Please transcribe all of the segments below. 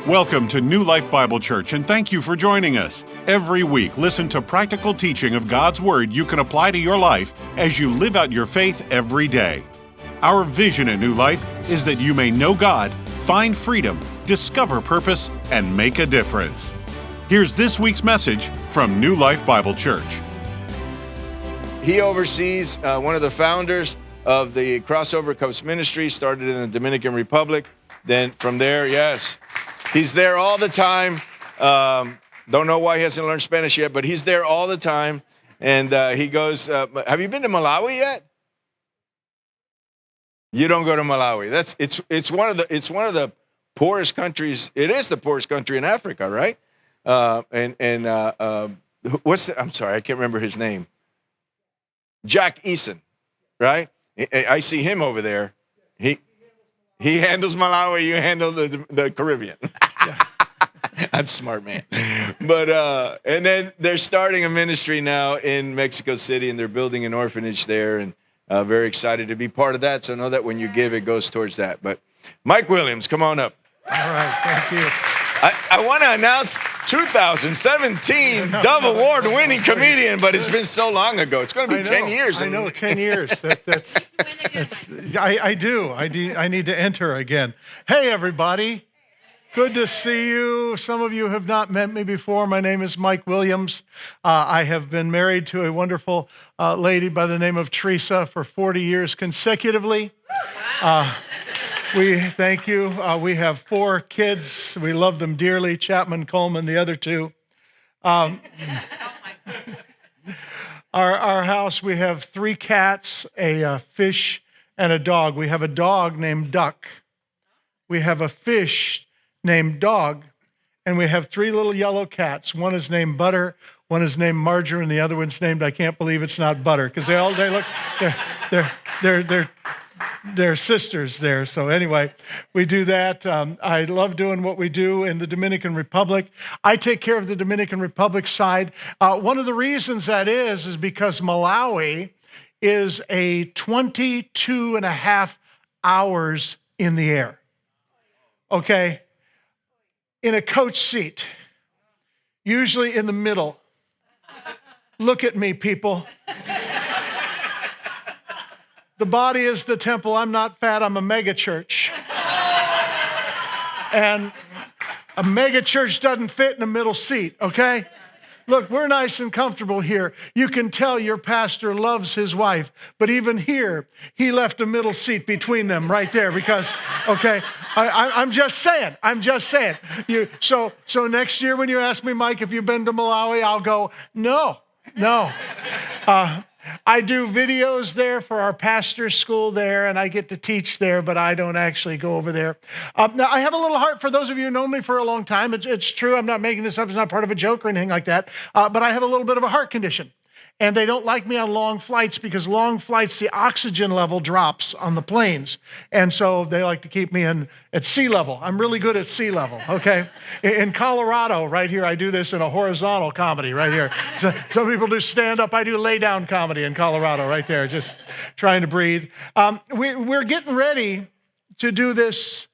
Welcome to New Life Bible Church, and thank you for joining us. Every week, listen to practical teaching of God's Word you can apply to your life as you live out your faith every day. Our vision at New Life is that you may know God, find freedom, discover purpose, and make a difference. Here's this week's message from New Life Bible Church. He oversees one of the founders of the Crossover Coast Ministry, started in the Dominican Republic. Then from there, yes, he's there all the time. Don't know why he hasn't learned Spanish yet, but he's there all the time. And he goes, have you been to Malawi yet? You don't go to Malawi. It's one of the poorest countries. It is the poorest country in Africa, right? I'm sorry, I can't remember his name. Jack Eason, right? I see him over there. He handles Malawi, you handle the Caribbean. That's smart, man. But and then they're starting a ministry now in Mexico City, and they're building an orphanage there, and very excited to be part of that. So know that when you give, it goes towards that. But Mike Williams, come on up. All right, thank you. I want to announce 2017 Dove Award-winning comedian, but it's been so long ago. It's going to be 10 years. I know, 10 years. I do. I need to enter again. Hey, everybody. Good to see you. Some of you have not met me before. My name is Mike Williams. I have been married to a wonderful lady by the name of Teresa for 40 years consecutively. We thank you. We have 4 kids. We love them dearly. Chapman, Coleman, the other 2. Our house, we have 3 cats, a fish, and a dog. We have a dog named Duck. We have a fish named Dog, and we have 3 little yellow cats. One is named Butter, one is named Marjorie, and the other one's named I can't believe it's not Butter, because they're sisters there. So anyway, we do that. I love doing what we do in the Dominican Republic. I take care of the Dominican Republic side. One of the reasons that is because Malawi is a 22 and a half hours in the air. Okay? In a coach seat, usually in the middle. Look at me, people. The body is the temple. I'm not fat. I'm a mega church. And a mega church doesn't fit in a middle seat, okay? Look, we're nice and comfortable here. You can tell your pastor loves his wife, but even here, he left a middle seat between them right there because, okay, I'm just saying. So next year when you ask me, Mike, if you've been to Malawi, I'll go, no. I do videos there for our pastor's school there, and I get to teach there, but I don't actually go over there. Now, I have a little heart for those of you who know me for a long time. It's true. I'm not making this up. It's not part of a joke or anything like that. But I have a little bit of a heart condition. And they don't like me on long flights because long flights, the oxygen level drops on the planes. And so they like to keep me at sea level. I'm really good at sea level, okay? In Colorado, right here, I do this in a horizontal comedy right here. So, some people do stand up. I do lay down comedy in Colorado right there, just trying to breathe. We're getting ready to do this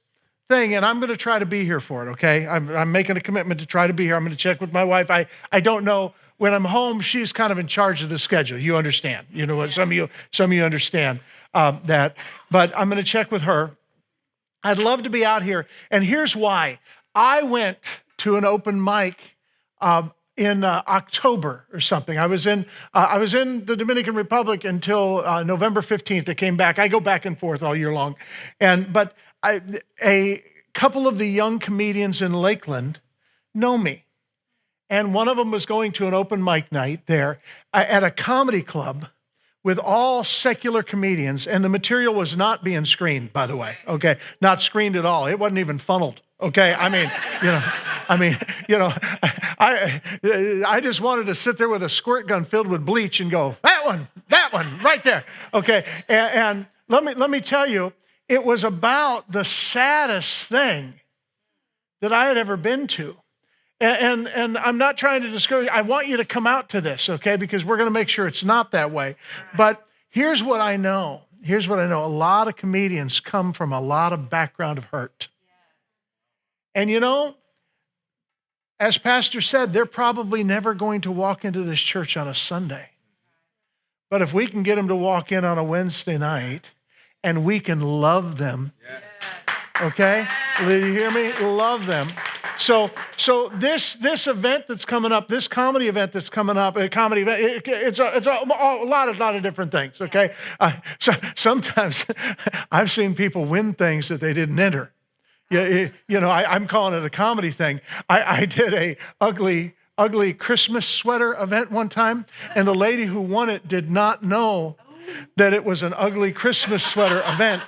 thing, and I'm going to try to be here for it, okay? I'm making a commitment to try to be here. I'm going to check with my wife. I don't know. When I'm home, she's kind of in charge of the schedule. You understand. You know what? Some of you understand that. But I'm going to check with her. I'd love to be out here. And here's why. I went to an open mic in October or something. I was in the Dominican Republic until November 15th. I came back. I go back and forth all year long. But a couple of the young comedians in Lakeland know me. And one of them was going to an open mic night there at a comedy club with all secular comedians. And the material was not being screened, by the way. Okay. Not screened at all. It wasn't even funneled. Okay. I just wanted to sit there with a squirt gun filled with bleach and go, that one, right there. Okay. And let me tell you, it was about the saddest thing that I had ever been to. And I'm not trying to discourage you. I want you to come out to this, okay? Because we're going to make sure it's not that way. But here's what I know. A lot of comedians come from a lot of background of hurt. And you know, as Pastor said, they're probably never going to walk into this church on a Sunday. But if we can get them to walk in on a Wednesday night and we can love them, okay? Do you hear me? Love them. So this event that's coming up, this comedy event that's coming up, it's a lot of different things, okay? So sometimes I've seen people win things that they didn't enter. You know, I'm calling it a comedy thing. I did a ugly Christmas sweater event one time, and the lady who won it did not know that it was an ugly Christmas sweater event.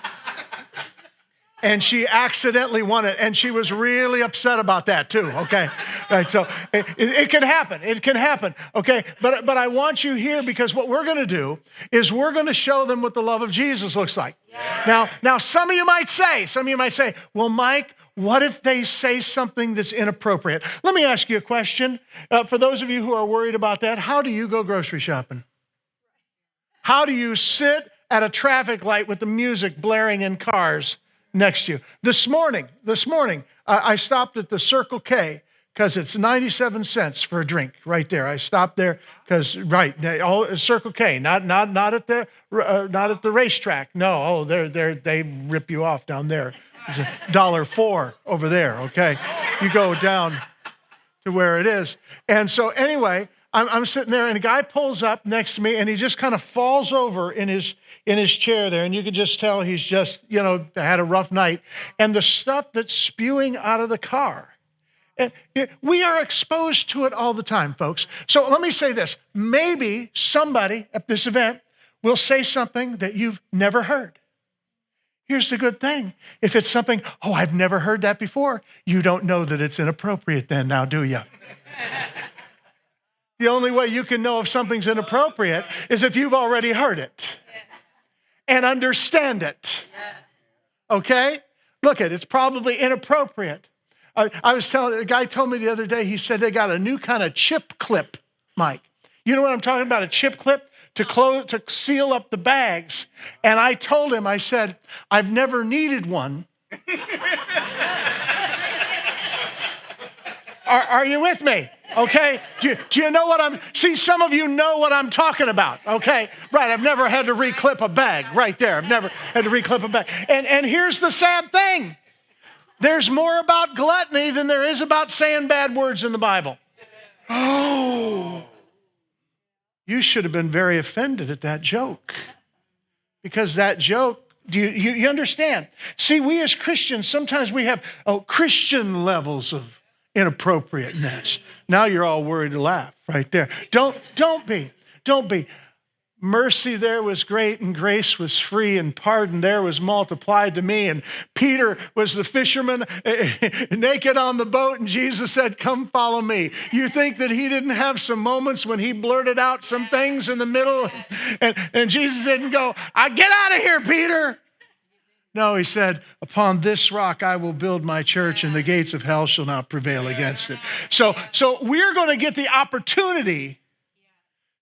And she accidentally won it, and she was really upset about that too, okay? Right, so it can happen. It can happen, okay? But I want you here because what we're going to do is we're going to show them what the love of Jesus looks like. Yeah. Now, some of you might say, well, Mike, what if they say something that's inappropriate? Let me ask you a question. For those of you who are worried about that, how do you go grocery shopping? How do you sit at a traffic light with the music blaring in cars next to you? This morning, I stopped at the Circle K because it's 97 cents for a drink right there. I stopped there because Circle K, not at the racetrack. No, they rip you off down there. It's $1.04 over there. Okay, you go down to where it is. And so anyway, I'm sitting there, and a guy pulls up next to me, and he just kind of falls over in his chair there, and you could just tell he's just, had a rough night. And the stuff that's spewing out of the car, and we are exposed to it all the time, folks. So let me say this. Maybe somebody at this event will say something that you've never heard. Here's the good thing. If it's something, I've never heard that before, you don't know that it's inappropriate then, now do you? The only way you can know if something's inappropriate is if you've already heard it and understand it. Okay? Look, it's probably inappropriate. I was telling, a guy told me the other day, he said they got a new kind of chip clip, Mike. You know what I'm talking about, a chip clip? To seal up the bags. And I told him, I said, I've never needed one. Are you with me? Okay? Do you know what see, some of you know what I'm talking about, okay? Right, I've never had to reclip a bag right there. I've never had to reclip a bag. And here's the sad thing. There's more about gluttony than there is about saying bad words in the Bible. Oh, you should have been very offended at that joke. Because that joke, do you understand? See, we as Christians, sometimes we have Christian levels of inappropriateness. Now you're all worried to laugh right there. Don't be. Mercy there was great, and grace was free, and pardon there was multiplied to me. And Peter was the fisherman naked on the boat, and Jesus said, come follow me. You think that he didn't have some moments when he blurted out some things in the middle, and Jesus didn't go, get out of here, Peter. No, he said, upon this rock I will build my church, and the gates of hell shall not prevail against it. So we're going to get the opportunity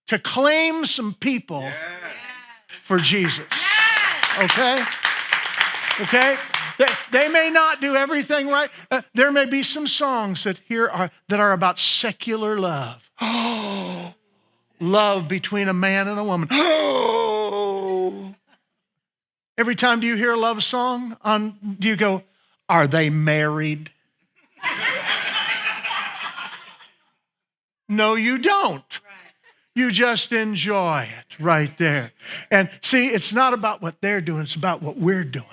to claim some people for Jesus. Okay? They may not do everything right. There may be some songs that are about secular love. Oh, love between a man and a woman. Oh. Every time do you hear a love song, do you go, are they married? No, you don't. You just enjoy it right there. And see, it's not about what they're doing, it's about what we're doing.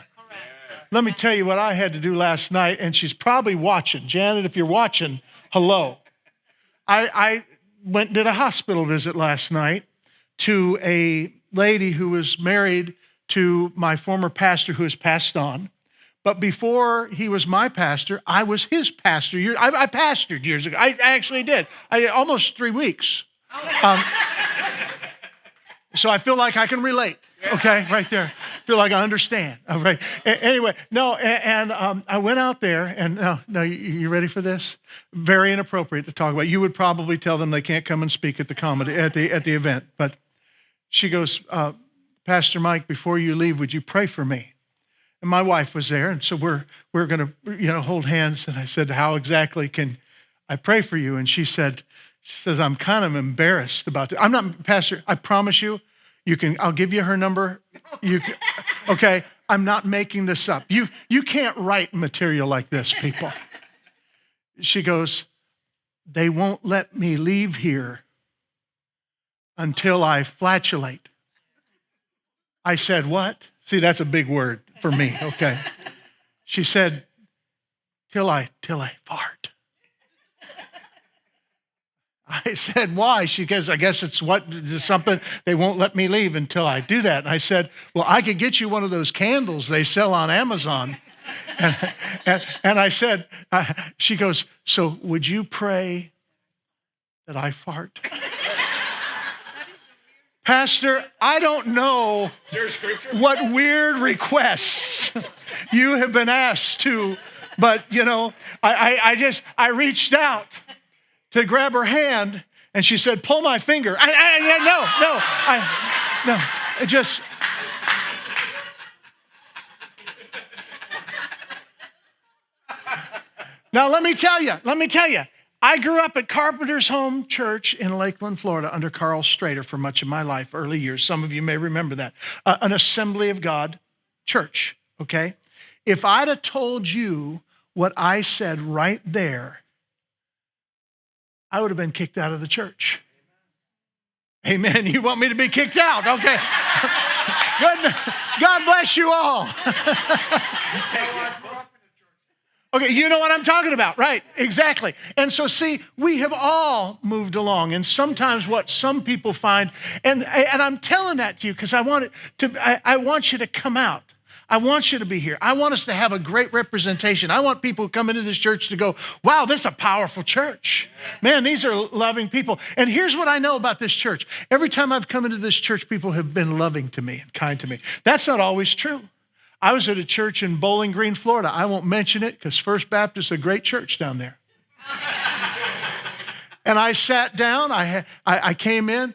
Let me tell you what I had to do last night, and she's probably watching. Janet, if you're watching, hello. I went and did a hospital visit last night to a lady who was married to my former pastor who has passed on. But before he was my pastor, I was his pastor. I pastored years ago. I actually did. I did almost 3 weeks. So I feel like I can relate, okay, right there. Feel like I understand, all right. Anyway, no, and I went out there, and no, you ready for this? Very inappropriate to talk about. You would probably tell them they can't come and speak at the comedy at the event. But she goes, Pastor Mike, before you leave, would you pray for me? And my wife was there, and so we're going to hold hands. And I said, how exactly can I pray for you? And she says, I'm kind of embarrassed about it. I'm not, Pastor, I promise you, I'll give you her number. Okay, I'm not making this up. You can't write material like this, people. She goes, they won't let me leave here until I flatulate. I said, what? See, that's a big word for me, okay. She said, till I fart. I said, why? She goes, I guess it's something, they won't let me leave until I do that. And I said, well, I could get you one of those candles they sell on Amazon. And I said, she goes, so would you pray that I fart? Pastor, I don't know what weird requests you have been asked to, but I reached out to grab her hand, and she said, pull my finger. Now, let me tell you, I grew up at Carpenter's Home Church in Lakeland, Florida, under Carl Strader for much of my life, early years. Some of you may remember that. An Assembly of God church, okay? If I'd have told you what I said right there, I would have been kicked out of the church. Amen. You want me to be kicked out? Okay. Good. God bless you all. Okay, you know what I'm talking about, right? Exactly. And so, see, we have all moved along, and sometimes what some people find, and I'm telling that to you because I want you to come out. I want you to be here. I want us to have a great representation. I want people who come into this church to go, wow, this is a powerful church. Man, these are loving people. And here's what I know about this church. Every time I've come into this church, people have been loving to me and kind to me. That's not always true. I was at a church in Bowling Green, Florida. I won't mention it because First Baptist is a great church down there. And I sat down. I came in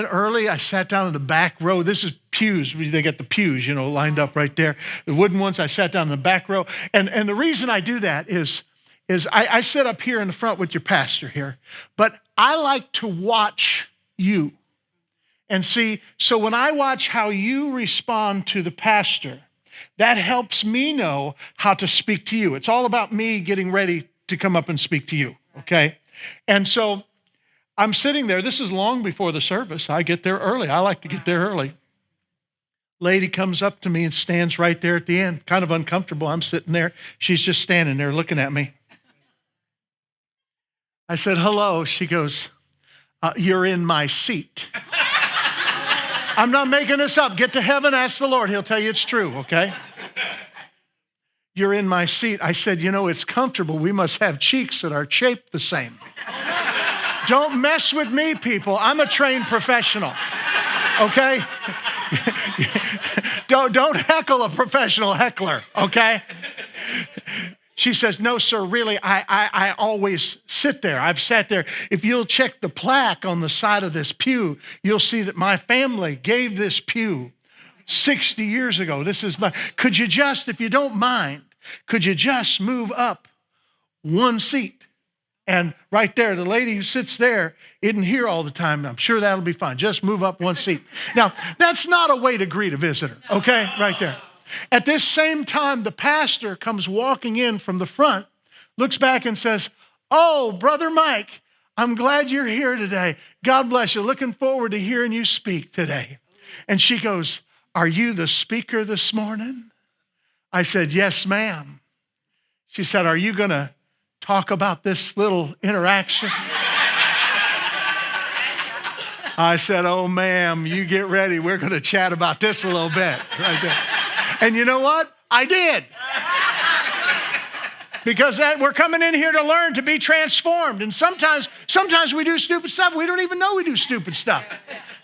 early. I sat down in the back row. This is pews. They got the pews, lined up right there. The wooden ones. I sat down in the back row. And the reason I do that is I sit up here in the front with your pastor here. But I like to watch you. And see, so when I watch how you respond to the pastor, that helps me know how to speak to you. It's all about me getting ready to come up and speak to you, okay? And so I'm sitting there. This is long before the service. I get there early. I like to get there early. Lady comes up to me and stands right there at the end, kind of uncomfortable. I'm sitting there. She's just standing there looking at me. I said, hello. She goes, you're in my seat. I'm not making this up. Get to heaven, ask the Lord. He'll tell you it's true, okay? You're in my seat. I said, it's comfortable. We must have cheeks that are shaped the same. Don't mess with me, people. I'm a trained professional, okay? Don't heckle a professional heckler, okay? She says, no, sir, really, I always sit there. I've sat there. If you'll check the plaque on the side of this pew, you'll see that my family gave this pew 60 years ago. Could you just, if you don't mind, could you just move up one seat? And right there, the lady who sits there isn't here all the time. I'm sure that'll be fine. Just move up one seat. Now, that's not a way to greet a visitor, okay? Right there. At this same time, the pastor comes walking in from the front, looks back and says, oh, Brother Mike, I'm glad you're here today. God bless you. Looking forward to hearing you speak today. And she goes, are you the speaker this morning? I said, yes, ma'am. She said, are you going to talk about this little interaction? I said, oh, ma'am, you get ready. We're going to chat about this a little bit right there. And you know what? I did. Because we're coming in here to learn, to be transformed. And sometimes we do stupid stuff. We don't even know we do stupid stuff.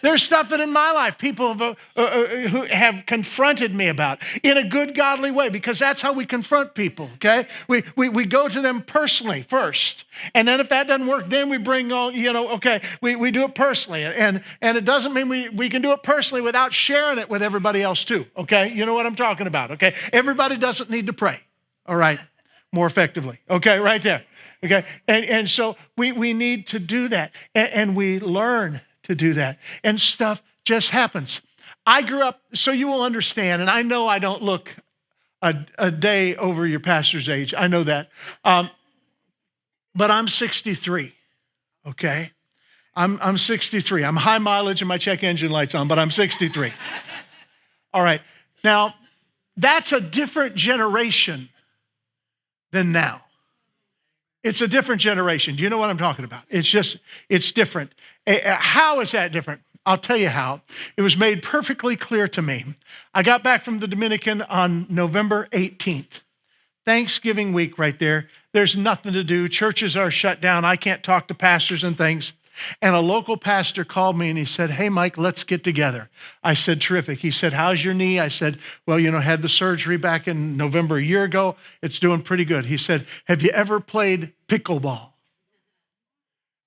There's stuff that in my life people who have confronted me about in a good, godly way, because that's how we confront people, okay? We go to them personally first. And then if that doesn't work, then we bring all, we do it personally. And it doesn't mean we can do it personally without sharing it with everybody else too, okay? You know what I'm talking about, okay? Everybody doesn't need to pray, all right, more effectively, okay, right there, okay? And so we need to do that, and we learn to do that. And stuff just happens. I grew up, so you will understand, and I know I don't look a day over your pastor's age. I know that. But I'm 63, okay? I'm 63. I'm high mileage and my check engine light's on, but I'm 63. All right. Now, that's a different generation than now. It's a different generation. Do you know what I'm talking about? It's different. How is that different? I'll tell you how. It was made perfectly clear to me. I got back from the Dominican on November 18th. Thanksgiving week right there. There's nothing to do. Churches are shut down. I can't talk to pastors and things. And a local pastor called me and he said, "Hey, Mike, let's get together." I said, "Terrific." He said, "How's your knee?" I said, "Well, had the surgery back in November a year ago. It's doing pretty good." He said, "Have you ever played pickleball?"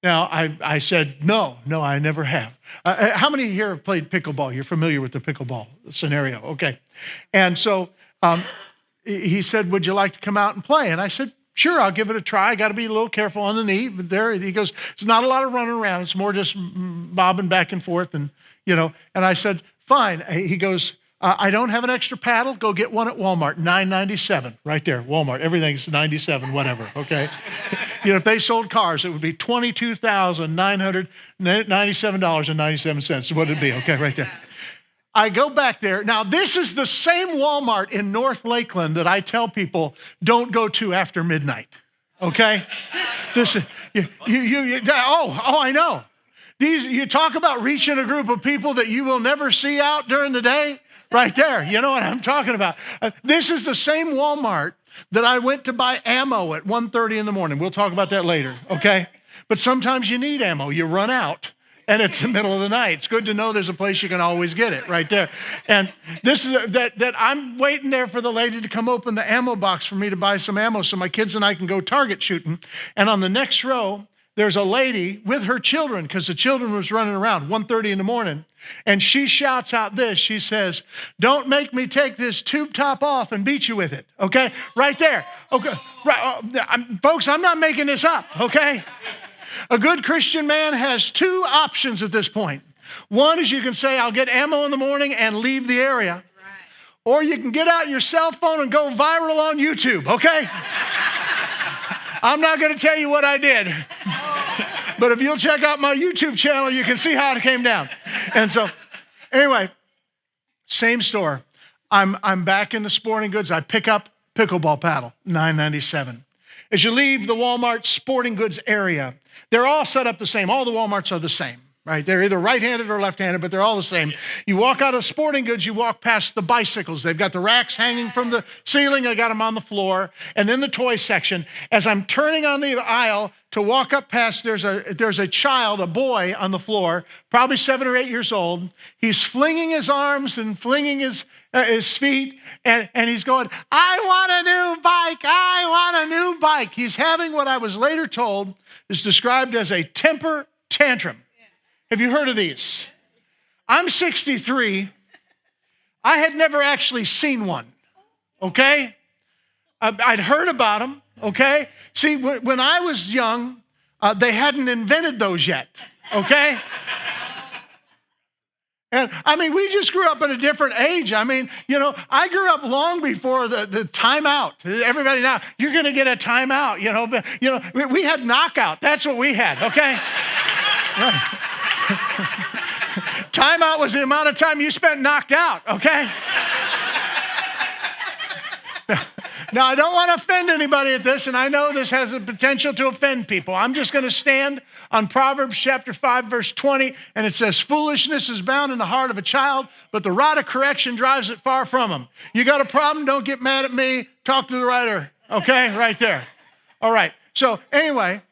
Now, I said, no, I never have. How many here have played pickleball? You're familiar with the pickleball scenario. Okay. And so he said, "Would you like to come out and play?" And I said, "Sure, I'll give it a try. I got to be a little careful on the knee." But there, he goes, "It's not a lot of running around. It's more just bobbing back and forth." And, and I said, "Fine." He goes, "I don't have an extra paddle. Go get one at Walmart, $9.97 right there, Walmart. Everything's $97, whatever, okay?" If they sold cars, it would be $22,997.97 is what it'd be, okay, right there. I go back there. Now, this is the same Walmart in North Lakeland that I tell people don't go to after midnight, okay? This, I know. You talk about reaching a group of people that you will never see out during the day, right there. You know what I'm talking about. This is the same Walmart that I went to buy ammo at 1:30 in the morning. We'll talk about that later, okay? But sometimes you need ammo. You run out. And it's the middle of the night. It's good to know there's a place you can always get it right there. And this is that I'm waiting there for the lady to come open the ammo box for me to buy some ammo so my kids and I can go target shooting. And on the next row, there's a lady with her children, because the children was running around 1:30 in the morning. And she shouts out this. She says, "Don't make me take this tube top off and beat you with it." Okay? Right there. Okay. Right. Folks, I'm not making this up. Okay? A good Christian man has two options at this point. One is you can say, "I'll get ammo in the morning and leave the area." Or you can get out your cell phone and go viral on YouTube, okay? I'm not going to tell you what I did. But if you'll check out my YouTube channel, you can see how it came down. And so, anyway, same store. I'm back in the sporting goods. I pick up pickleball paddle, $9.97. As you leave the Walmart sporting goods area, they're all set up the same. All the Walmarts are the same, right? They're either right-handed or left-handed, but they're all the same. You walk out of sporting goods, you walk past the bicycles. They've got the racks hanging from the ceiling. I got them on the floor. And then the toy section. As I'm turning on the aisle to walk up past, there's a child, a boy on the floor, probably 7 or 8 years old. He's flinging his arms and flinging his feet, and he's going, "I want a new bike. I want a new bike." He's having what I was later told is described as a temper tantrum. Have you heard of these? I'm 63. I had never actually seen one, okay? I'd heard about them, okay? See, when I was young, they hadn't invented those yet, okay? And we just grew up in a different age. I grew up long before the timeout. Everybody now, you're going to get a timeout, But, we had knockout. That's what we had, okay? Right. Timeout was the amount of time you spent knocked out, okay? Now, I don't want to offend anybody at this, and I know this has the potential to offend people. I'm just going to stand on Proverbs chapter 5, verse 20, and it says, "Foolishness is bound in the heart of a child, but the rod of correction drives it far from him." You got a problem? Don't get mad at me. Talk to the writer Okay, right there. All right. So anyway,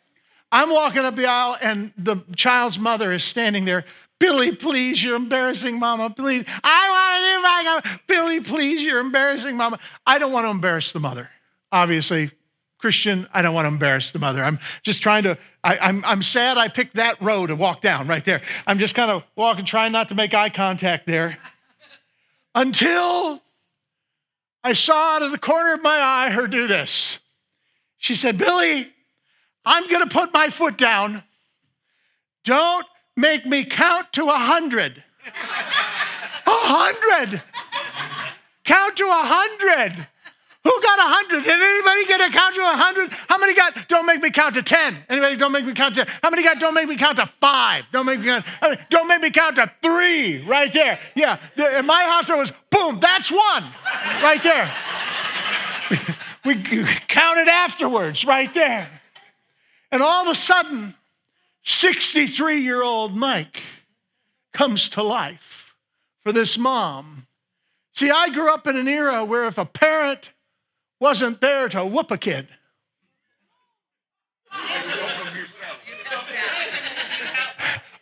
I'm walking up the aisle and the child's mother is standing there. Billy, please, you're embarrassing mama. Please. I want to do my Billy, please, you're embarrassing mama. I don't want to embarrass the mother. Obviously, Christian, I don't want to embarrass the mother. I'm just trying to, I'm sad I picked that road to walk down right there. I'm just kind of walking, trying not to make eye contact there. Until I saw out of the corner of my eye her do this. She said, Billy, I'm going to put my foot down. Don't make me count to 100. 100. Count to 100. Who got 100? Did anybody get a count to 100? How many got, don't make me count to 10? Anybody, don't make me count to, how many got, don't make me count to 5? Don't make me count to 3, right there. Yeah, in my house it was, boom, that's 1, right there. We counted afterwards, right there. And all of a sudden, 63-year-old Mike comes to life for this mom. See, I grew up in an era where if a parent wasn't there to whoop a kid,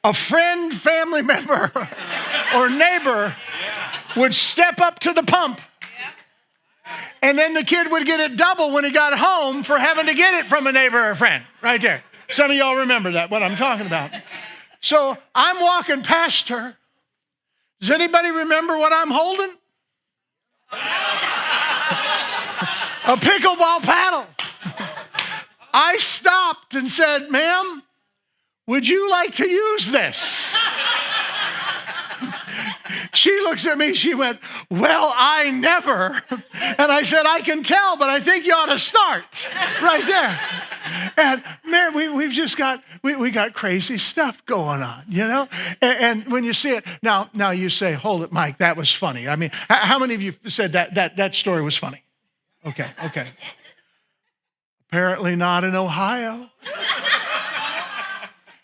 a friend, family member, or neighbor would step up to the pump, and then the kid would get it double when he got home for having to get it from a neighbor or a friend, right there. Some of y'all remember that, what I'm talking about. So I'm walking past her. Does anybody remember what I'm holding? A pickleball paddle. I stopped and said, ma'am, would you like to use this? She looks at me, she went, well, I never. And I said, I can tell, but I think you ought to start right there. And man, we've just got, we got crazy stuff going on, you know? And when you see it, now you say, hold it, Mike, that was funny. I mean, how many of you said that story was funny? Okay. Apparently not in Ohio.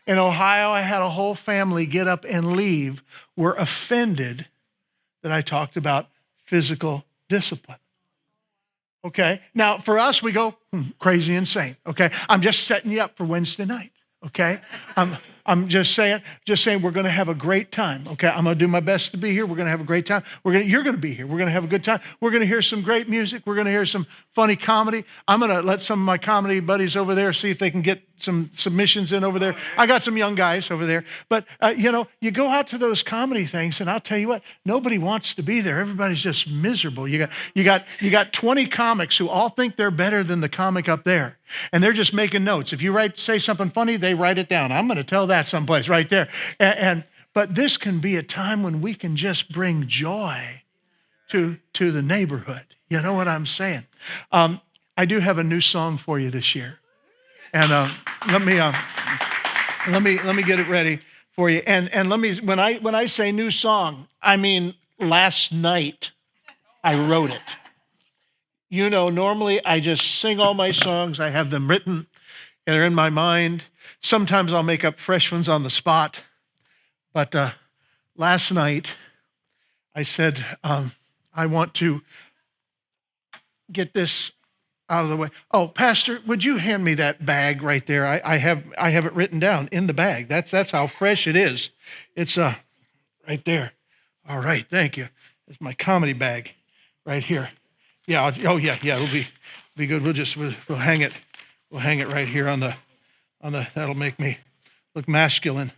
In Ohio, I had a whole family get up and leave. Were offended that I talked about physical discipline. Okay, now for us, we go, crazy insane. Okay, I'm just setting you up for Wednesday night. Okay, I'm just saying we're going to have a great time. Okay, I'm going to do my best to be here. We're going to have a great time. You're going to be here. We're going to have a good time. We're going to hear some great music. We're going to hear some funny comedy. I'm going to let some of my comedy buddies over there see if they can get some submissions in over there. I got some young guys over there. But, you go out to those comedy things, and I'll tell you what, nobody wants to be there. Everybody's just miserable. You got 20 comics who all think they're better than the comic up there. And they're just making notes. If you say something funny, they write it down. I'm going to tell that someplace right there. But this can be a time when we can just bring joy to the neighborhood. You know what I'm saying? I do have a new song for you this year. And let me get it ready for you. And let me, when I say new song, I mean last night I wrote it. You know, normally I just sing all my songs. I have them written and they're in my mind. Sometimes I'll make up fresh ones on the spot. But last night I said, I want to get this out of the way. Oh, Pastor, would you hand me that bag right there? I have it written down in the bag. That's how fresh it is. It's right there. All right, thank you. It's my comedy bag right here. Yeah. It'll be good. We'll hang it. We'll hang it right here on the. That'll make me look masculine.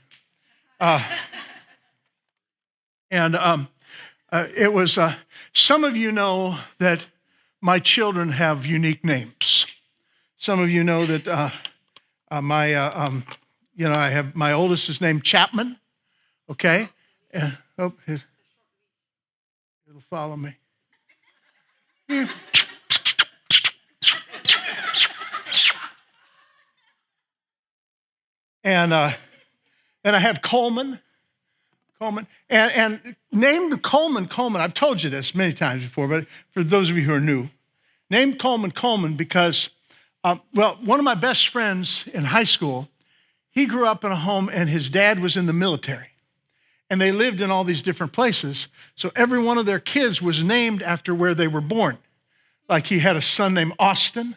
It was. Some of you know that my children have unique names. Some of you know that I have my oldest is named Chapman. Okay, and it'll follow me. And I have Coleman, and named Coleman. I've told you this many times before, but for those of you who are new, named Coleman because, one of my best friends in high school, he grew up in a home and his dad was in the military. And they lived in all these different places. So every one of their kids was named after where they were born. Like he had a son named Austin.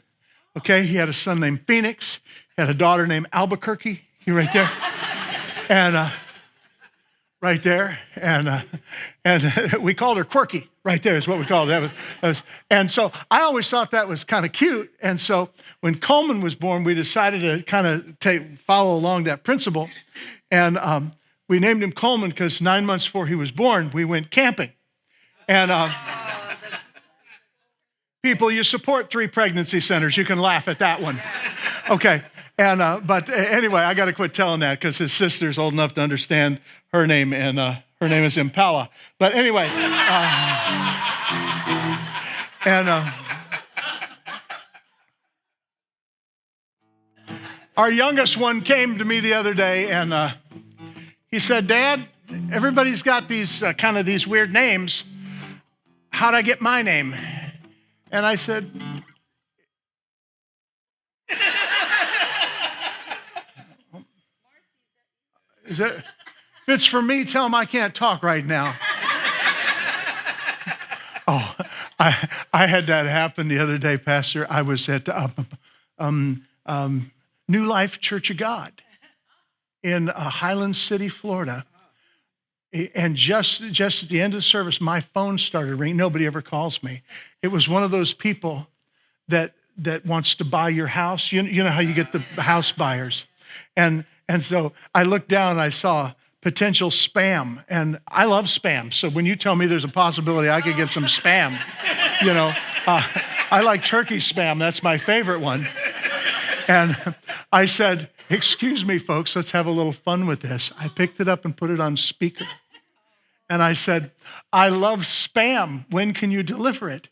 Okay, he had a son named Phoenix. He had a daughter named Albuquerque. You right there? And right there. And we called her Quirky. Right there is what we called it. And so I always thought that was kind of cute. And so when Coleman was born, we decided to kind of follow along that principle. And we named him Coleman because 9 months before he was born, we went camping. And people, you support 3 pregnancy centers. You can laugh at that one. Okay. And but anyway, I got to quit telling that because his sister's old enough to understand her name, and her name is Impala. But anyway, our youngest one came to me the other day, and he said, "Dad, everybody's got these kind of these weird names. How'd I get my name?" And I said, "Is it? If it's for me, tell him I can't talk right now." Oh, I had that happen the other day, Pastor. I was at New Life Church of God in Highland City, Florida. And just at the end of the service, my phone started ringing. Nobody ever calls me. It was one of those people that wants to buy your house. You know how you get the house buyers. And so I looked down and I saw potential spam. And I love spam. So when you tell me there's a possibility I could get some spam, I like turkey spam. That's my favorite one. And I said, "Excuse me, folks, let's have a little fun with this." I picked it up and put it on speaker. And I said, "I love spam. When can you deliver it?"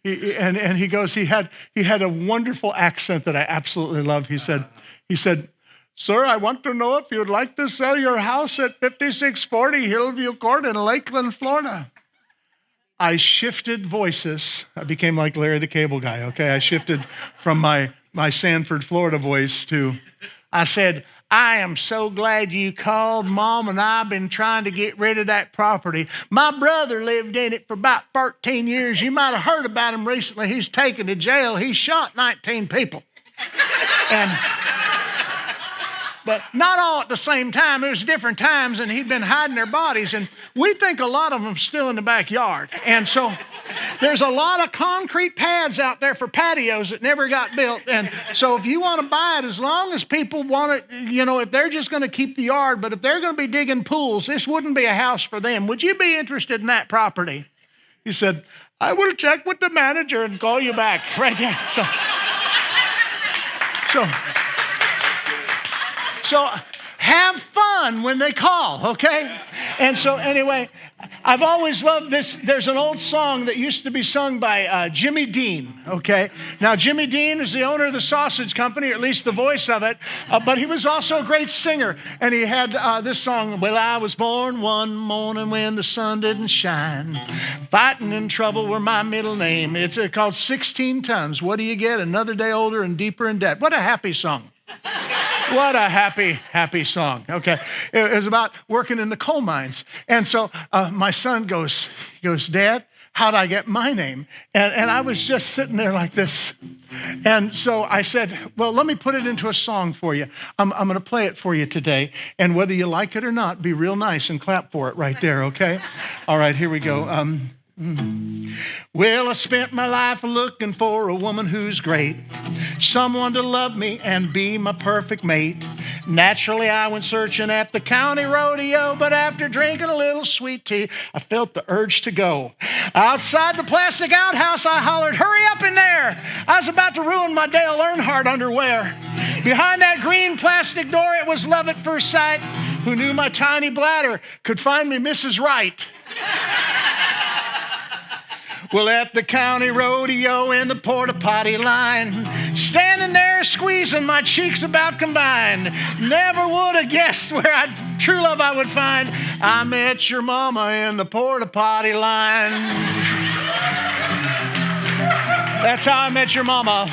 And he goes, he had a wonderful accent that I absolutely love. He said, "Sir, I want to know if you'd like to sell your house at 5640 Hillview Court in Lakeland, Florida." I shifted voices. I became like Larry the Cable Guy, okay? I shifted from my Sanford, Florida voice to, I said, "I am so glad you called. Mom and I have been trying to get rid of that property. My brother lived in it for about 13 years. You might have heard about him recently. He's taken to jail. He shot 19 people. But not all at the same time. It was different times, and he'd been hiding their bodies. And we think a lot of them are still in the backyard. And so there's a lot of concrete pads out there for patios that never got built. And so if you want to buy it, as long as people want it, if they're just going to keep the yard, but if they're going to be digging pools, this wouldn't be a house for them. Would you be interested in that property?" He said, "I will check with the manager and call you back." Right there. So have fun when they call, okay? And so anyway, I've always loved this. There's an old song that used to be sung by Jimmy Dean, okay? Now, Jimmy Dean is the owner of the sausage company, or at least the voice of it, but he was also a great singer. And he had this song, "Well, I was born one morning when the sun didn't shine. Fighting in trouble were my middle name. It's called 16 Tons. What do you get? Another day older and deeper in debt." What a happy song. What a happy, happy song. Okay. It was about working in the coal mines. And so my son goes, "Dad, how'd I get my name?" And I was just sitting there like this. And so I said, "Well, let me put it into a song for you. I'm going to play it for you today. And whether you like it or not, be real nice and clap for it right there, okay?" All right, here we go. Well, I spent my life looking for a woman who's great, someone to love me and be my perfect mate. Naturally, I went searching at the county rodeo, but after drinking a little sweet tea, I felt the urge to go. Outside the plastic outhouse, I hollered, "Hurry up in there!" I was about to ruin my Dale Earnhardt underwear. Behind that green plastic door, it was love at first sight. Who knew my tiny bladder could find me Mrs. Right? Well, at the county rodeo in the porta potty line, standing there squeezing, my cheeks about combined. Never would have guessed where true love I would find. I met your mama in the porta potty line. That's how I met your mama.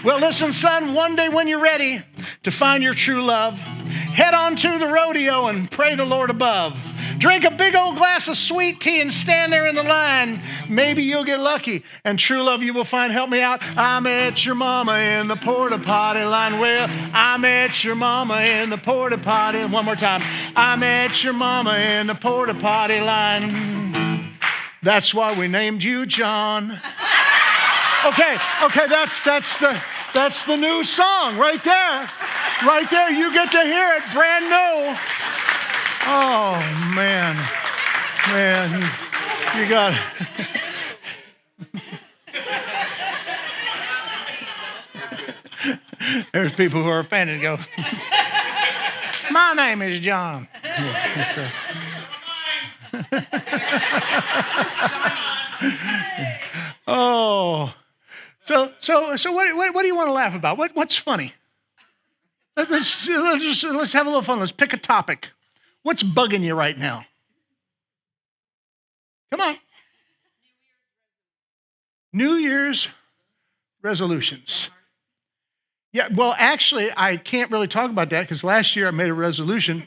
Well, listen, son, one day when you're ready to find your true love, head on to the rodeo and pray the Lord above. Drink a big old glass of sweet tea and stand there in the line. Maybe you'll get lucky, and true love you will find. Help me out. I met your mama in the porta potty line. Well, I met your mama in the porta potty. One more time. I met your mama in the porta potty line. That's why we named you John. Okay, that's the new song right there. Right there, you get to hear it brand new. Oh, man, you got it. There's people who are offended and go, my name is John. Oh, so what do you want to laugh about? What's funny? Let's have a little fun. Let's pick a topic. What's bugging you right now? Come on. New Year's resolutions. Yeah, well, actually, I can't really talk about that because last year I made a resolution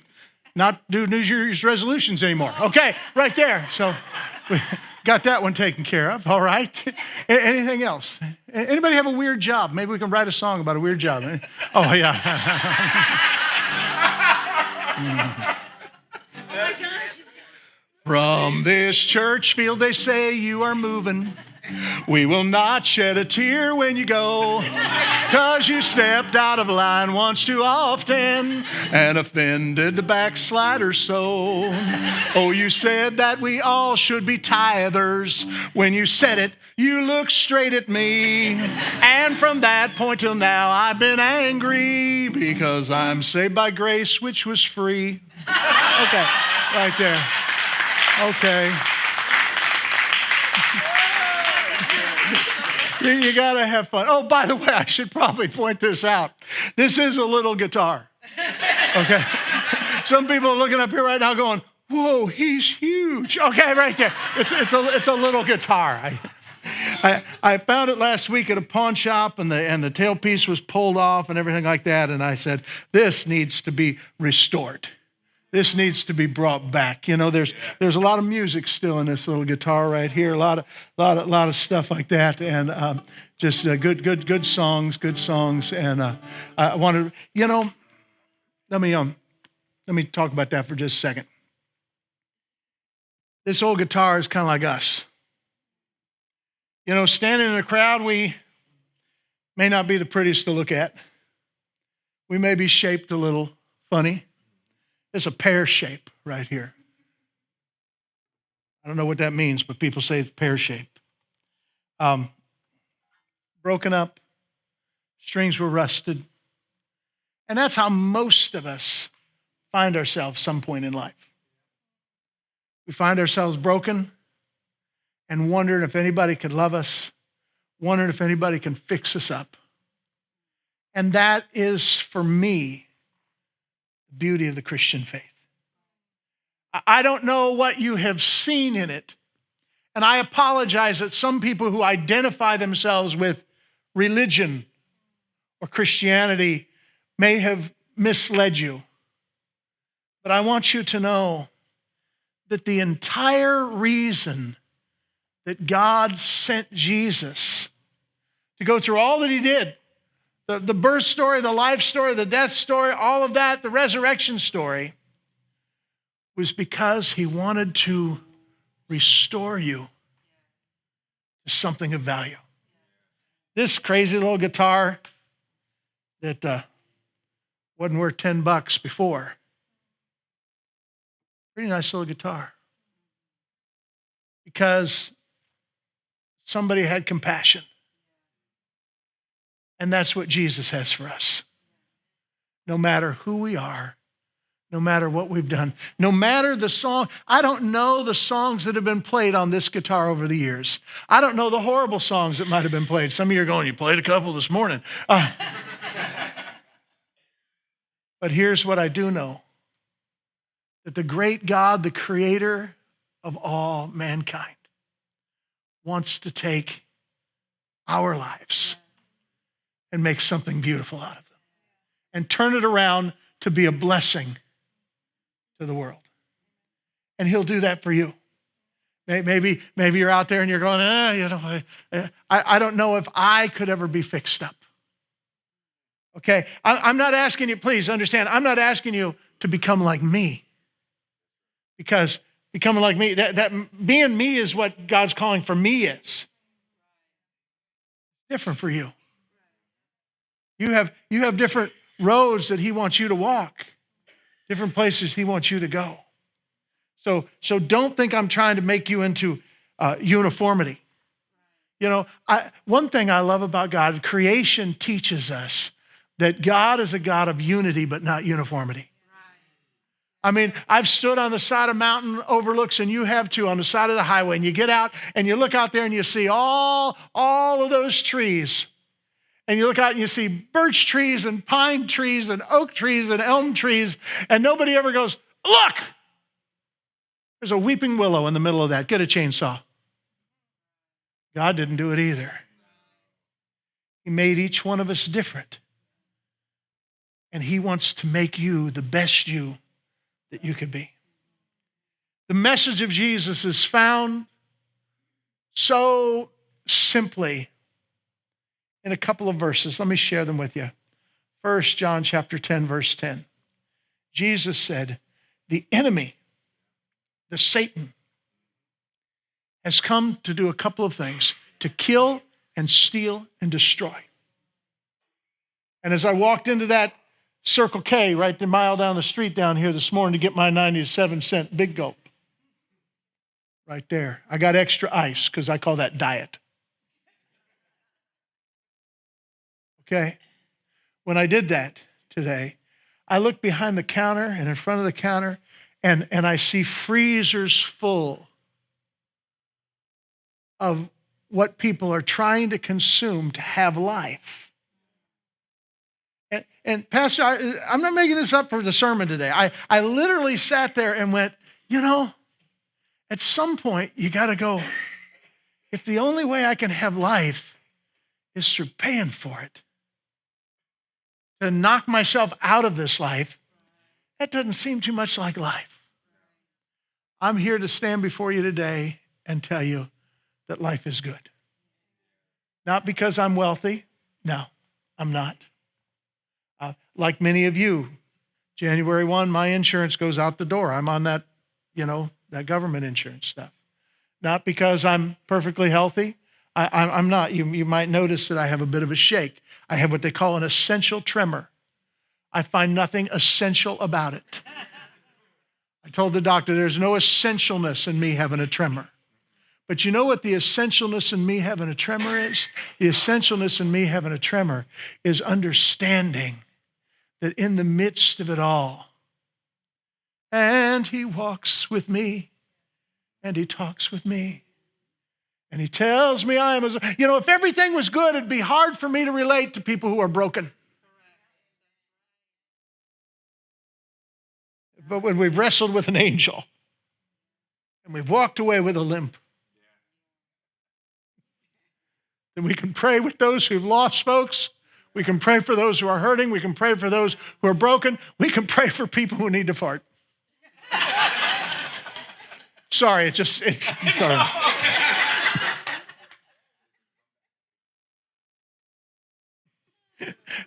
not do New Year's resolutions anymore. Okay, right there. So we got that one taken care of. All right. Anything else? Anybody have a weird job? Maybe we can write a song about a weird job. Oh, yeah. From this church field, they say you are moving. We will not shed a tear when you go, 'cause you stepped out of line once too often and offended the backsliders so. Oh, you said that we all should be tithers. When you said it, you looked straight at me. And from that point till now, I've been angry because I'm saved by grace, which was free. Okay, right there. Okay. You got to have fun. Oh, by the way, I should probably point this out. This is a little guitar. Okay? Some people are looking up here right now going, whoa, he's huge. Okay, right there. It's a little guitar. I found it last week at a pawn shop, and the tailpiece was pulled off and everything like that. And I said, this needs to be restored. This needs to be brought back. You know, there's a lot of music still in this little guitar right here. A lot of stuff like that, and just good songs. And I wanted, you know, let me talk about that for just a second. This old guitar is kind of like us. You know, standing in a crowd, we may not be the prettiest to look at. We may be shaped a little funny. It's a pear shape right here. I don't know what that means, but people say it's pear shape. Broken up, strings were rusted. And that's how most of us find ourselves some point in life. We find ourselves broken and wondering if anybody could love us, wondering if anybody can fix us up. And that is, for me, the beauty of the Christian faith. I don't know what you have seen in it, and I apologize that some people who identify themselves with religion or Christianity may have misled you. But I want you to know that the entire reason that God sent Jesus to go through all that he did, the birth story, the life story, the death story, all of that, the resurrection story, was because he wanted to restore you to something of value. This crazy little guitar that wasn't worth $10 before, pretty nice little guitar. Because somebody had compassion. And that's what Jesus has for us. No matter who we are, no matter what we've done, no matter the song. I don't know the songs that have been played on this guitar over the years. I don't know the horrible songs that might have been played. Some of you are going, you played a couple this morning. But here's what I do know. That the great God, the creator of all mankind, wants to take our lives and make something beautiful out of them and turn it around to be a blessing to the world. and he'll do that for you. Maybe you're out there and you're going, I don't know if I could ever be fixed up. Okay, I'm not asking you, please understand, I'm not asking you to become like me. Because becoming like me, that being me is what God's calling for me is. Different for you. You have different roads that he wants you to walk, different places he wants you to go. So don't think I'm trying to make you into uniformity. One thing I love about God, creation teaches us that God is a God of unity, but not uniformity. I mean, I've stood on the side of mountain overlooks, and you have too, on the side of the highway, and you get out and you look out there and you see all of those trees. And you look out and you see birch trees and pine trees and oak trees and elm trees, and nobody ever goes, look, there's a weeping willow in the middle of that. Get a chainsaw. God didn't do it either. He made each one of us different. And he wants to make you the best you that you could be. The message of Jesus is found so simply in a couple of verses. Let me share them with you. First, John chapter 10, verse 10. Jesus said, the enemy, the Satan, has come to do a couple of things, to kill and steal and destroy. And as I walked into that Circle K right the mile down the street down here this morning to get my 97-cent Big Gulp, right there, I got extra ice because I call that diet. Okay? When I did that today, I looked behind the counter and in front of the counter, and I see freezers full of what people are trying to consume to have life. And Pastor, I'm not making this up for the sermon today. I literally sat there and went, at some point you got to go, if the only way I can have life is through paying for it, to knock myself out of this life, that doesn't seem too much like life. I'm here to stand before you today and tell you that life is good. Not because I'm wealthy. No, I'm not. Like many of you, January 1, my insurance goes out the door. I'm on that, that government insurance stuff. Not because I'm perfectly healthy. I'm not. You might notice that I have a bit of a shake. I have what they call an essential tremor. I find nothing essential about it. I told the doctor there's no essentialness in me having a tremor. But you know what the essentialness in me having a tremor is? The essentialness in me having a tremor is understanding that in the midst of it all, and he walks with me, and he talks with me, and he tells me I am as, if everything was good, it'd be hard for me to relate to people who are broken. But when we've wrestled with an angel, and we've walked away with a limp, then we can pray with those who've lost folks. We can pray for those who are hurting. We can pray for those who are broken. We can pray for people who need to fart. Sorry, it's sorry.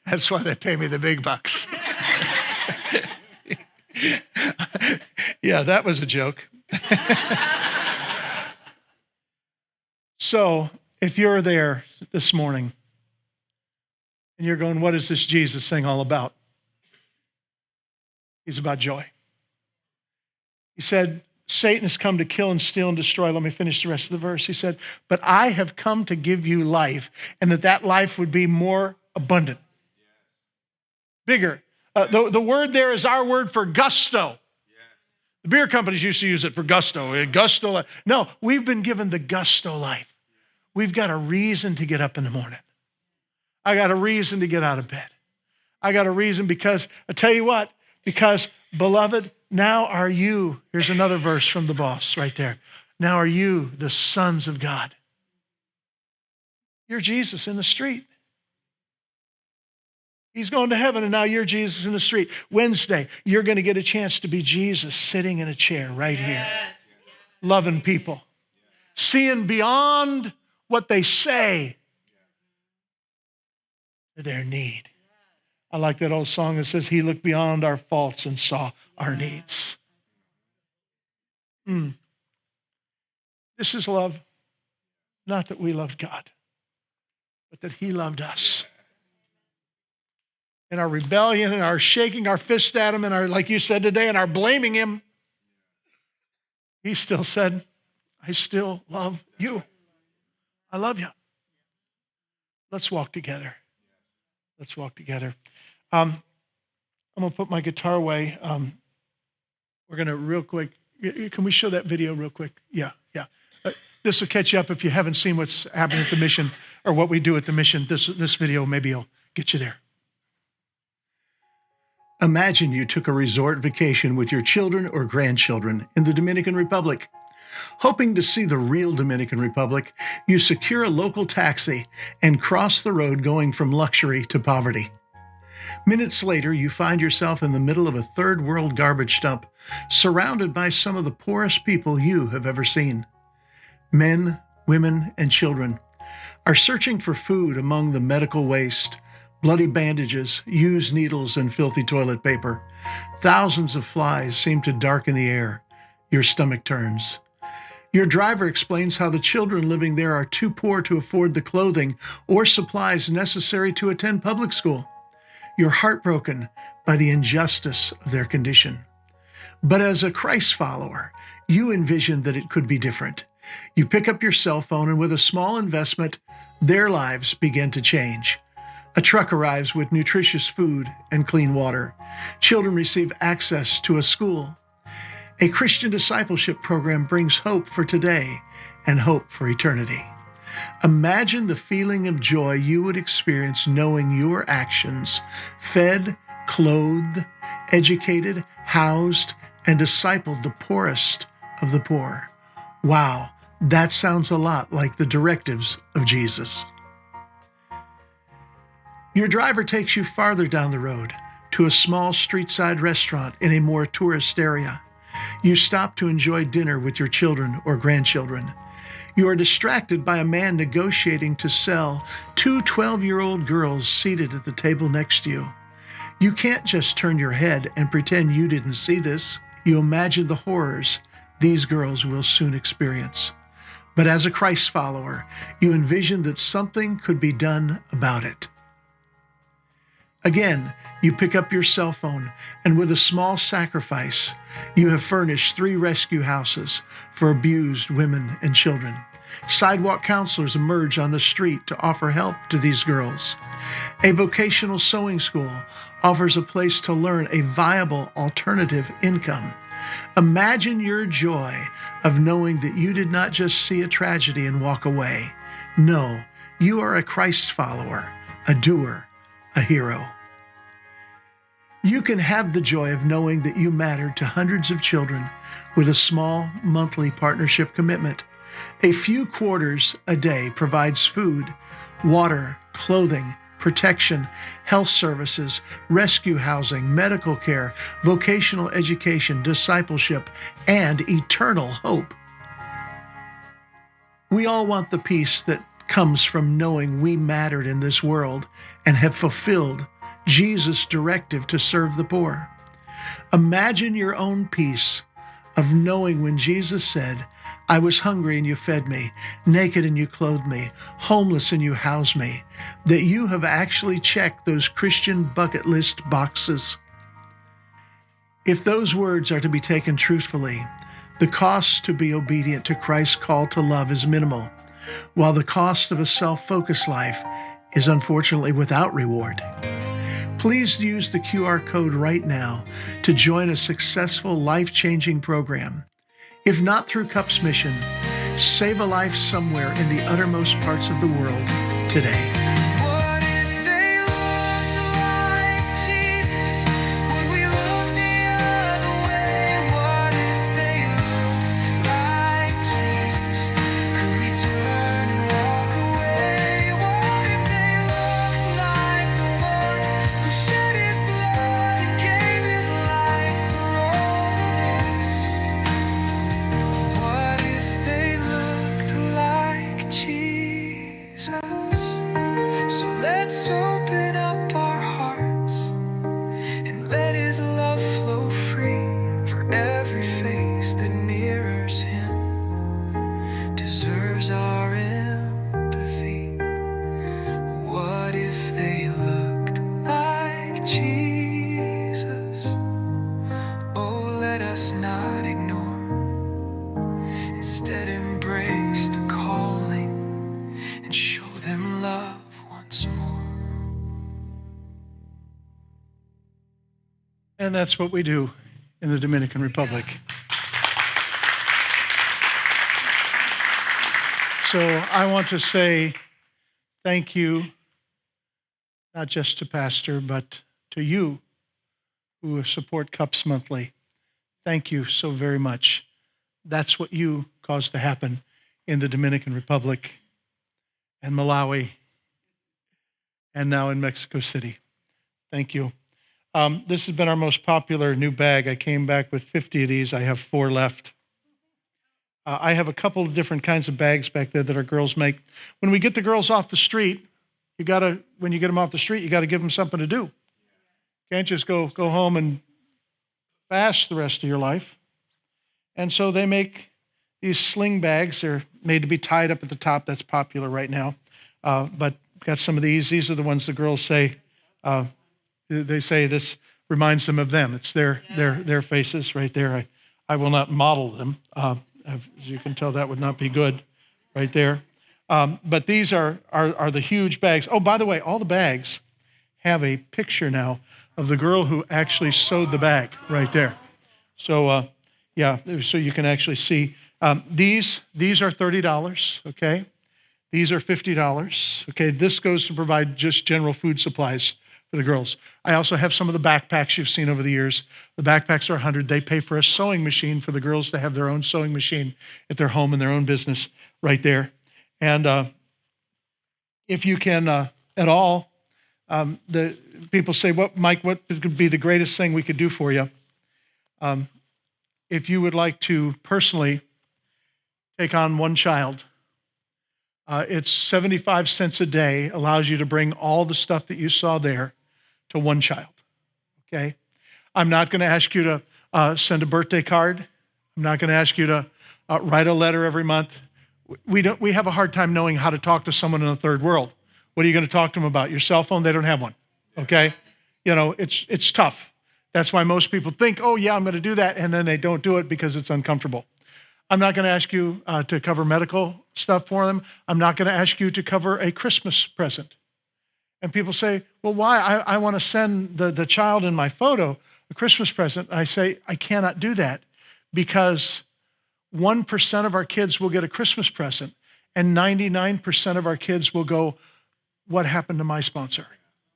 That's why they pay me the big bucks. Yeah, that was a joke. So, if you're there this morning and you're going, what is this Jesus thing all about? He's about joy. He said, Satan has come to kill and steal and destroy. Let me finish the rest of the verse. He said, but I have come to give you life, and that life would be more abundant. Bigger. The word there is our word for gusto. The beer companies used to use it for gusto. Gusto. No, we've been given the gusto life. We've got a reason to get up in the morning. I got a reason to get out of bed. I got a reason because, I tell you what, because, beloved, now are you, here's another verse from the boss right there. Now are you the sons of God. You're Jesus in the street. He's going to heaven, and now you're Jesus in the street. Wednesday, you're going to get a chance to be Jesus sitting in a chair right here, loving people, seeing beyond what they say to their need. I like that old song that says, he looked beyond our faults and saw our needs. This is love. Not that we loved God, but that he loved us. In our rebellion and our shaking our fist at him and our, like you said today, and our blaming him, he still said, I still love you. I love you. Let's walk together. Let's walk together. I'm going to put my guitar away. We're going to real quick. Can we show that video real quick? Yeah. This will catch you up if you haven't seen what's happening at the mission or what we do at the mission. This video maybe will get you there. Imagine you took a resort vacation with your children or grandchildren in the Dominican Republic. Hoping to see the real Dominican Republic, you secure a local taxi and cross the road going from luxury to poverty. Minutes later, you find yourself in the middle of a third world garbage dump, surrounded by some of the poorest people you have ever seen. Men, women, and children are searching for food among the medical waste, bloody bandages, used needles, and filthy toilet paper. Thousands of flies seem to darken the air. Your stomach turns. Your driver explains how the children living there are too poor to afford the clothing or supplies necessary to attend public school. You're heartbroken by the injustice of their condition. But as a Christ follower, you envision that it could be different. You pick up your cell phone, and with a small investment, their lives begin to change. A truck arrives with nutritious food and clean water. Children receive access to a school. A Christian discipleship program brings hope for today and hope for eternity. Imagine the feeling of joy you would experience knowing your actions fed, clothed, educated, housed, and discipled the poorest of the poor. Wow, that sounds a lot like the directives of Jesus. Your driver takes you farther down the road to a small street-side restaurant in a more tourist area. You stop to enjoy dinner with your children or grandchildren. You are distracted by a man negotiating to sell two 12-year-old girls seated at the table next to you. You can't just turn your head and pretend you didn't see this. You imagine the horrors these girls will soon experience. But as a Christ follower, you envision that something could be done about it. Again, you pick up your cell phone, and with a small sacrifice, you have furnished 3 rescue houses for abused women and children. Sidewalk counselors emerge on the street to offer help to these girls. A vocational sewing school offers a place to learn a viable alternative income. Imagine your joy of knowing that you did not just see a tragedy and walk away. No, you are a Christ follower, a doer, a hero. You can have the joy of knowing that you matter to hundreds of children with a small monthly partnership commitment. A few quarters a day provides food, water, clothing, protection, health services, rescue housing, medical care, vocational education, discipleship, and eternal hope. We all want the peace that comes from knowing we mattered in this world and have fulfilled Jesus' directive to serve the poor. Imagine your own peace of knowing when Jesus said, I was hungry and you fed me, naked and you clothed me, homeless and you housed me, that you have actually checked those Christian bucket list boxes. If those words are to be taken truthfully, the cost to be obedient to Christ's call to love is minimal, while the cost of a self-focused life is unfortunately without reward. Please use the QR code right now to join a successful, life-changing program. If not through CUP's mission, save a life somewhere in the uttermost parts of the world today. What if they looked like Jesus? Would we look the other way? What if they looked like Jesus? Could we turn and walk away? What if they looked like the one who So let's open up our hearts and let His love flow free. For every face that mirrors Him deserves our empathy. What if they looked like Jesus? Oh, let us not ignore. Instead, embrace the calling and show them love once more. And that's what we do in the Dominican Republic. So I want to say thank you, not just to Pastor, but to you who support Cups Monthly. Thank you so very much. That's what you caused to happen in the Dominican Republic and Malawi and now in Mexico City. Thank you. This has been our most popular new bag. I came back with 50 of these. I have 4 left. I have a couple of different kinds of bags back there that our girls make. When we get the girls off the street, when you get them off the street, you got to give them something to do. Can't just go home and fast the rest of your life. And so they make these sling bags. They're made to be tied up at the top. That's popular right now. But got some of these. These are the ones the girls say. They say this reminds them of them. It's their faces right there. I will not model them. As you can tell, that would not be good right there. But these are the huge bags. Oh, by the way, all the bags have a picture now of the girl who actually sewed the bag right there. So, so you can actually see. These are $30, okay? These are $50, okay? This goes to provide just general food supplies for the girls. I also have some of the backpacks you've seen over the years. The backpacks are $100. They pay for a sewing machine for the girls to have their own sewing machine at their home and their own business right there. And if you can at all, the people say, Mike, what could be the greatest thing we could do for you? If you would like to personally take on one child, it's 75 cents a day, allows you to bring all the stuff that you saw there to one child, okay? I'm not going to ask you to send a birthday card. I'm not going to ask you to write a letter every month. We have a hard time knowing how to talk to someone in the third world. What are you going to talk to them about? Your cell phone? They don't have one, okay? You know, it's tough. That's why most people think, oh yeah, I'm going to do that, and then they don't do it because it's uncomfortable. I'm not going to ask you to cover medical stuff for them. I'm not going to ask you to cover a Christmas present. And people say, well, why? I want to send the child in my photo a Christmas present. I say, I cannot do that because 1% of our kids will get a Christmas present and 99% of our kids will go, what happened to my sponsor?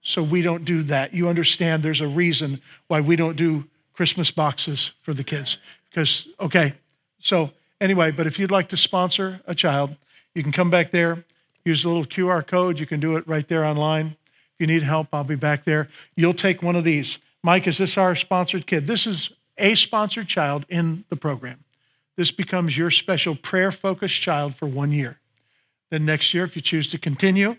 So we don't do that. You understand there's a reason why we don't do Christmas boxes for the kids. Because, okay, so anyway, but if you'd like to sponsor a child, you can come back there, use the little QR code. You can do it right there online. If you need help, I'll be back there. You'll take one of these. Mike, is this our sponsored kid? This is a sponsored child in the program. This becomes your special prayer-focused child for 1 year. Then next year, if you choose to continue,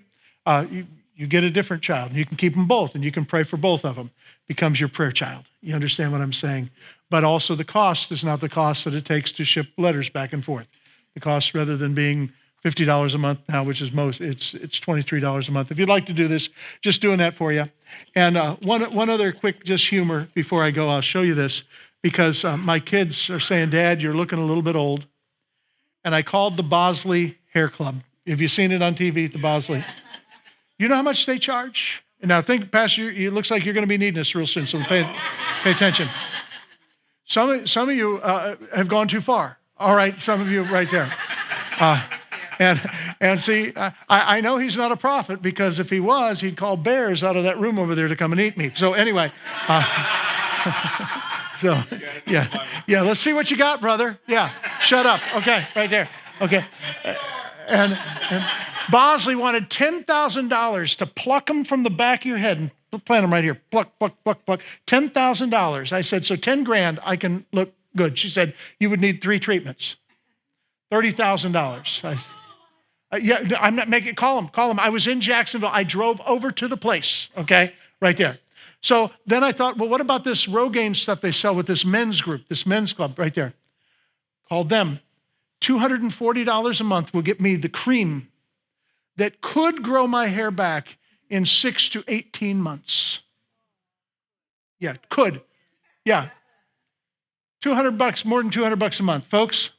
you get a different child. You can keep them both, and you can pray for both of them. Becomes your prayer child. You understand what I'm saying? But also the cost is not the cost that it takes to ship letters back and forth. The cost, rather than being $50 a month now, which is it's $23 a month. If you'd like to do this, just doing that for you. And one other quick just humor before I go, I'll show you this, because my kids are saying, Dad, you're looking a little bit old. And I called the Bosley Hair Club. Have you seen it on TV, the Bosley? You know how much they charge? And now think, Pastor, it looks like you're going to be needing this real soon, so pay attention. Some of you have gone too far. All right, some of you right there. And see, I know he's not a prophet, because if he was, he'd call bears out of that room over there to come and eat me. So anyway, so yeah, let's see what you got, brother. Yeah, shut up. Okay, right there. Okay, and Bosley wanted $10,000 to pluck them from the back of your head and plant them right here. Pluck, pluck, pluck, pluck. $10,000. I said, so 10 grand, I can look good. She said, you would need 3 treatments. $30,000. Yeah, no, I'm not making, call him. I was in Jacksonville. I drove over to the place, okay, right there. So then I thought, well, what about this Rogaine stuff they sell with this men's group, this men's club right there? Called them. $240 a month will get me the cream that could grow my hair back in 6 to 18 months. Yeah, could. Yeah. $200, more than $200 a month, folks.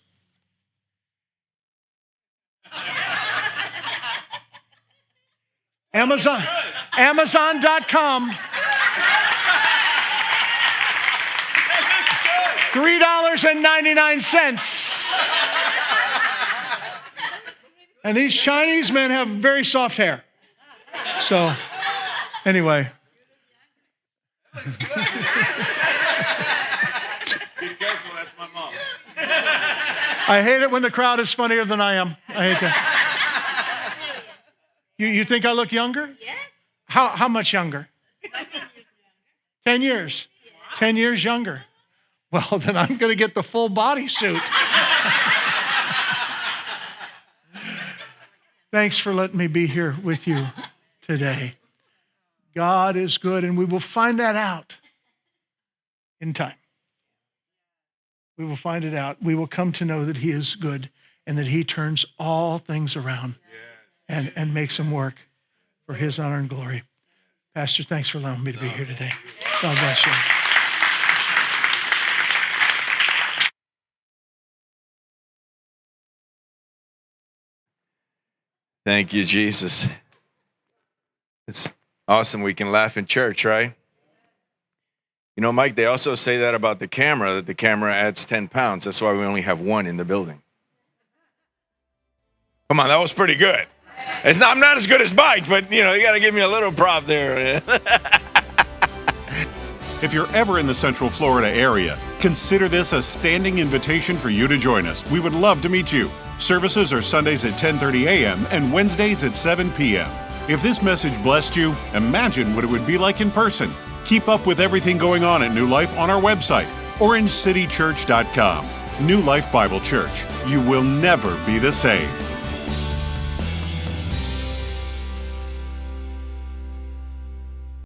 Amazon.com. $3.99. And these Chinese men have very soft hair. So, anyway. Be careful, that's my mom. I hate it when the crowd is funnier than I am. I hate that. You think I look younger? Yes. How much younger? 10 years. 10 years younger. Well, then I'm going to get the full body suit. Thanks for letting me be here with you today. God is good, and we will find that out in time. We will find it out. We will come to know that he is good and that he turns all things around and makes them work for his honor and glory. Pastor, thanks for allowing me to be here today. God bless you. Thank you, Jesus. It's awesome we can laugh in church, right? You know, Mike, they also say that about the camera, that the camera adds 10 pounds. That's why we only have one in the building. Come on, that was pretty good. I'm not as good as Mike, but, you got to give me a little prop there. If you're ever in the Central Florida area, consider this a standing invitation for you to join us. We would love to meet you. Services are Sundays at 10:30 a.m. and Wednesdays at 7 p.m. If this message blessed you, imagine what it would be like in person. Keep up with everything going on at New Life on our website, orangecitychurch.com. New Life Bible Church. You will never be the same.